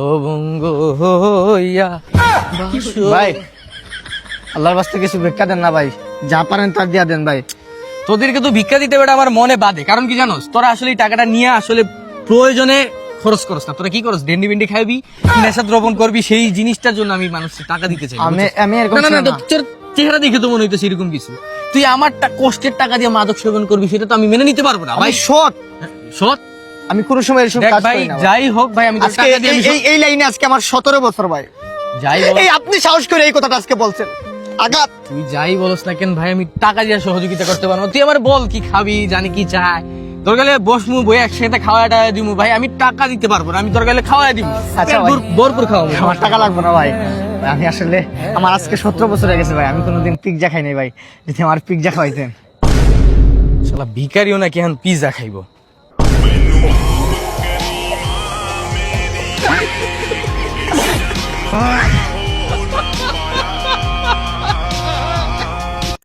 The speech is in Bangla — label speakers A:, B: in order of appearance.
A: ও বঙ্গ হইয়া
B: ভাই আল্লাহর বাস্তে কিছু ভিক্ষা দেন না ভাই, যা পারেন তার দিয়া দেন ভাই।
A: তোদেরকে তো ভিক্ষা দিতে বেটা আমার মনে বাদে, কারণ কি জানোস, তোরা আসলে এই টাকাটা নিয়ে আসলে প্রয়োজনে খরচ করস না। তোরা কি করস, ডেন্ডি বেন্ডি খাইবি, নেশা দ্রবণ করবি, সেই জিনিসটার জন্য আমি মানুষের টাকা দিতে চাই।
B: আমি এরকম
A: না না না,
B: ছিলাম না।
A: তোর চেহারা দেখে তো মনে হইতেছে এরকম কিছু। তুই আমার কষ্টের টাকা দিয়ে মাদক সেবন করবি, সেটা তো আমি মেনে নিতে পারবো না ভাই।
B: ভাই সৎ,
A: সৎ
B: আমি কোনো সময় এরকম
A: দেখ
B: কাজ
A: ভাই,
B: করি না ভাই।
A: যাই হোক ভাই, আমি তোর
B: আজকে
A: টাকা দিয়ে আমি
B: এই লাইনে আজকে আমার 17 বছর ভাই।
A: যাই বল,
B: এই আপনি সাহস করে এই কথাটা আজকে বলছেন, আঘাত।
A: তুই যাই বলস না কেন ভাই, আমি টাকা দিয়ে সহযোগিতা করতে পারবো। তুই আমার বল কি খাবি, জানি কি চাই, তোর গেলে বসমু বই একসাথে খাওয়াটা দিমু ভাই, আমি টাকা দিতে পারবো না, আমি তোর গেলে খাওয়াই দিমু।
B: আচ্ছা ভাই।
A: ভরপুর খাওয়াবো।
B: আমার টাকা লাগবে না ভাই। আমি আসলে আমার আজকে 17 বছর হয়ে গেছে ভাই, আমি কোনোদিন পিৎজা খাই নাই ভাই, যদি আমার পিৎজা খাওয়াইতেন।
A: শালা ভিখারিও নাকি এখন পিৎজা খাইবো।